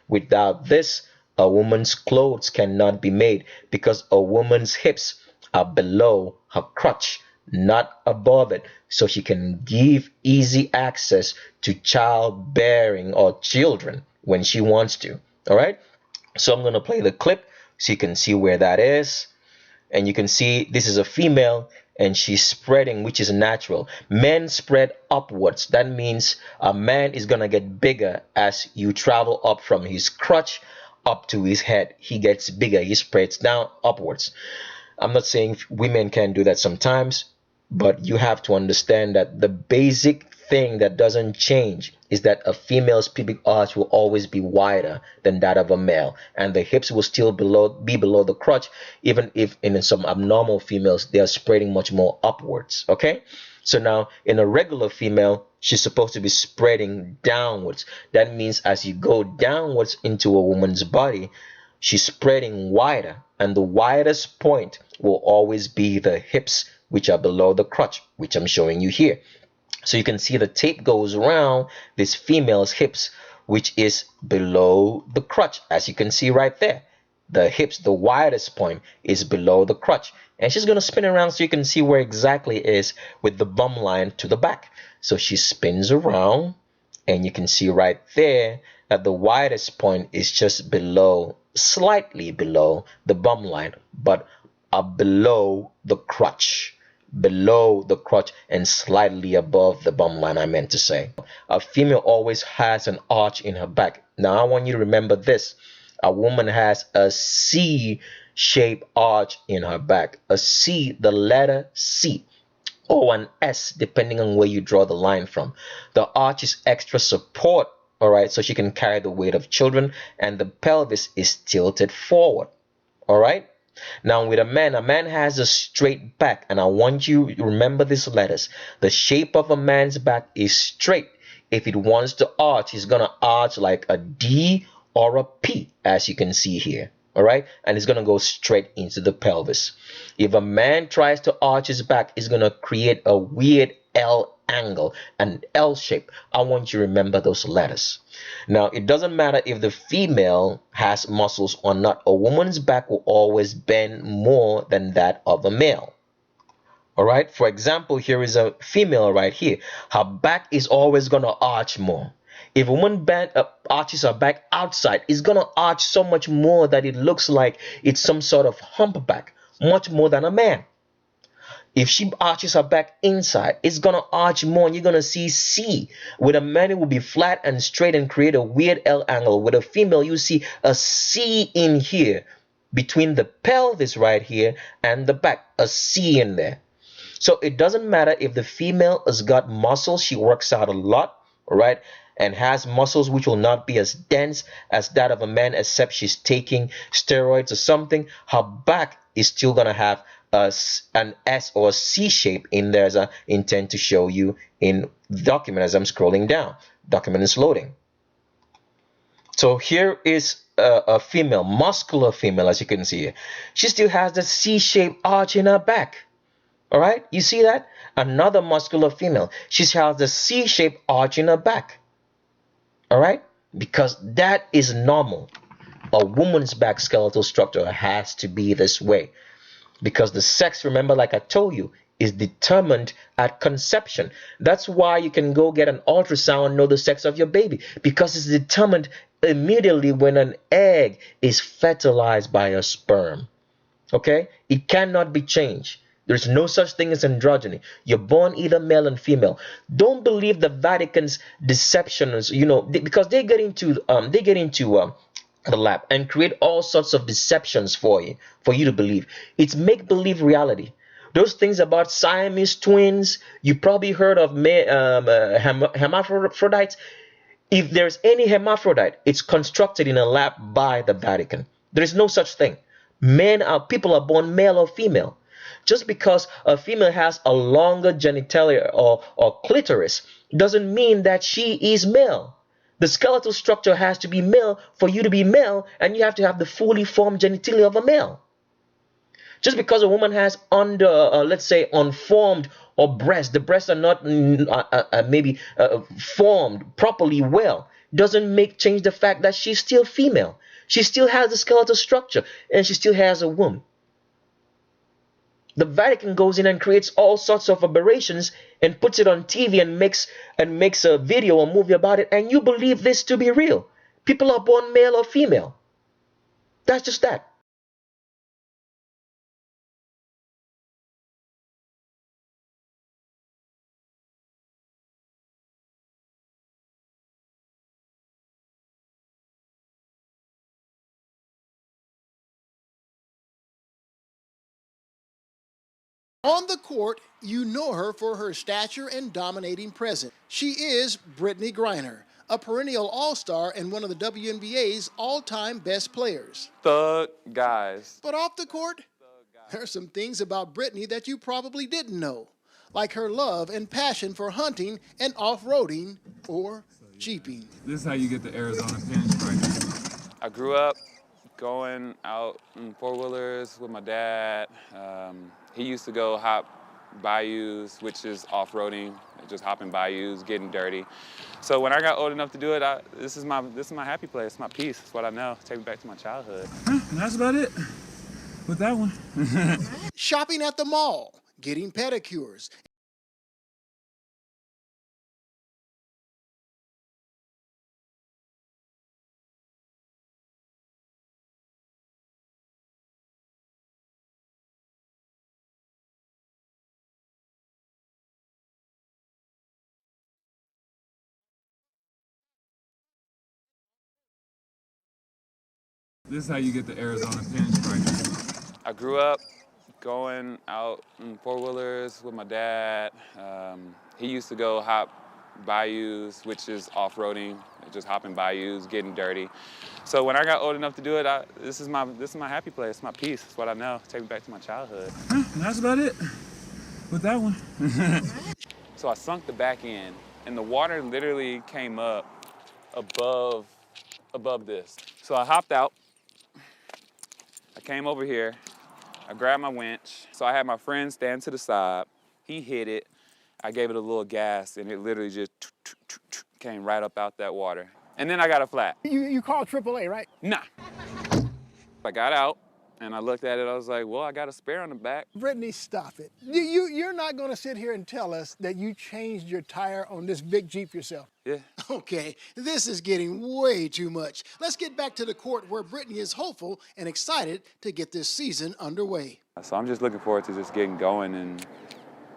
Without this, a woman's clothes cannot be made because a woman's hips are below her crotch, not above it, so she can give easy access to childbearing or children when she wants to. All right, so I'm going to play the clip so you can see where that is. And you can see this is a female and she's spreading, which is natural. Men spread upwards. That means a man is going to get bigger as you travel up from his crotch up to his head. He gets bigger, he spreads down upwards. I'm not saying women can do that sometimes, but you have to understand that the basic thing that doesn't change is that a female's pubic arch will always be wider than that of a male, and the hips will still be below the crotch, even if in some abnormal females they are spreading much more upwards. Okay, so now in a regular female, she's supposed to be spreading downwards. That means as you go downwards into a woman's body, she's spreading wider, and the widest point will always be the hips, which are below the crotch, which I'm showing you here. So you can see the tape goes around this female's hips, which is below the crotch, as you can see right there. The hips, the widest point, is below the crotch. And she's going to spin around so you can see where exactly it is with the bum line to the back. So she spins around, and you can see right there that the widest point is just below, slightly below the bum line, but below the crotch. Below the crotch and slightly above the bum line, I meant to say. A female always has an arch in her back. Now I want you to remember this. A woman has a C-shaped arch in her back. A C, the letter C, or an S, depending on where you draw the line from. The arch is extra support, all right, so she can carry the weight of children, and the pelvis is tilted forward, all right. Now with a man has a straight back, and I want you to remember these letters. The shape of a man's back is straight. If it wants to arch, he's gonna arch like a D or a P, as you can see here. All right, and it's gonna go straight into the pelvis. If a man tries to arch his back, it's gonna create a weird L angle, an L shape. I want you to remember those letters. Now it doesn't matter if the female has muscles or not. A woman's back will always bend more than that of a male. All right, for example, here is a female right here. Her back is always gonna arch more. If a woman arches her back outside, it's gonna arch so much more that it looks like it's some sort of humpback, much more than a man. If she arches her back inside, it's gonna arch more, and you're gonna see C. With a man, it will be flat and straight and create a weird L angle. With a female, you see a C in here between the pelvis right here and the back, a C in there. So it doesn't matter if the female has got muscles, she works out a lot, right, and has muscles which will not be as dense as that of a man, except she's taking steroids or something. Her back is still gonna have an S or a C shape in there, as I intend to show you in the document as I'm scrolling down. Document is loading. So here is a female, muscular female, as you can see here. She still has the C-shaped arch in her back. All right, you see that? Another muscular female. She has the C-shaped arch in her back. All right, because that is normal. A woman's back skeletal structure has to be this way. Because the sex, remember, like I told you, is determined at conception. That's why you can go get an ultrasound and know the sex of your baby, because it's determined immediately when an egg is fertilized by a sperm. Okay, it cannot be changed. There's no such thing as androgyny. You're born either male and female. Don't believe the Vatican's deceptions, because they get into the lab and create all sorts of deceptions for you to believe. It's make-believe reality. Those things about Siamese twins, you probably heard of hermaphrodites. If there's any hermaphrodite, it's constructed in a lab by the Vatican. There is no such thing. People are born male or female. Just because a female has a longer genitalia or clitoris doesn't mean that she is male. The skeletal structure has to be male for you to be male, and you have to have the fully formed genitalia of a male. Just because a woman has let's say, unformed or breasts, the breasts are not maybe formed properly well, doesn't make change the fact that she's still female. She still has the skeletal structure and she still has a womb. The Vatican goes in and creates all sorts of aberrations and puts it on TV and makes a video or movie about it, and you believe this to be real. People are born male or female. That's just that. On the court, you know her for her stature and dominating presence. She is Brittney Griner, a perennial all-star and one of the WNBA's all-time best players. Thug guys. But off the court, there are some things about Brittney that you probably didn't know, like her love and passion for hunting and off-roading or jeeping. This is how you get the Arizona pinstripe. I grew up going out in four-wheelers with my dad. He used to go hop bayous, which is off-roading, just hopping bayous, getting dirty. So when I got old enough to do it, this is my happy place, my peace. It's what I know. Take me back to my childhood. And that's about it with that one. Shopping at the mall, getting pedicures, This is how you get the Arizona pinstripe. I grew up going out in four-wheelers with my dad. He used to go hop bayous, which is off-roading, just hopping bayous, getting dirty. So when I got old enough to do it, this is my happy place, my peace. It's what I know. Take me back to my childhood. And that's about it with that one. So I sunk the back end, and the water literally came up above this. So I hopped out. I came over here. I grabbed my winch. So I had my friend stand to the side. He hit it. I gave it a little gas, and it literally just came right up out that water. And then I got a flat. You called AAA, right? Nah. I got out, and I looked at it. I was like, well, I got a spare on the back. Brittney, stop it. You're not going to sit here and tell us that you changed your tire on this big Jeep yourself. Yeah. Okay, this is getting way too much. Let's get back to the court where Brittney is hopeful and excited to get this season underway. So I'm just looking forward to just getting going and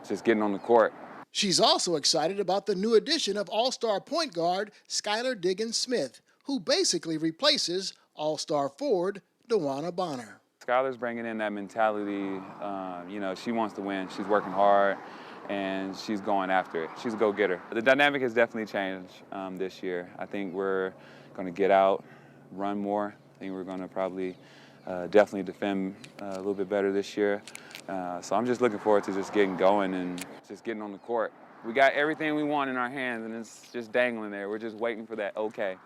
just getting on the court. She's also excited about the new addition of All-Star point guard Skylar Diggins-Smith, who basically replaces All-Star forward DeWanna Bonner. Skylar's bringing in that mentality. You know, she wants to win. She's working hard, and she's going after it. She's a go-getter. The dynamic has definitely changed this year. I think we're going to get out, run more. I think we're going to probably definitely defend a little bit better this year. So I'm just looking forward to just getting going and just getting on the court. We got everything we want in our hands, and it's just dangling there. We're just waiting for that okay.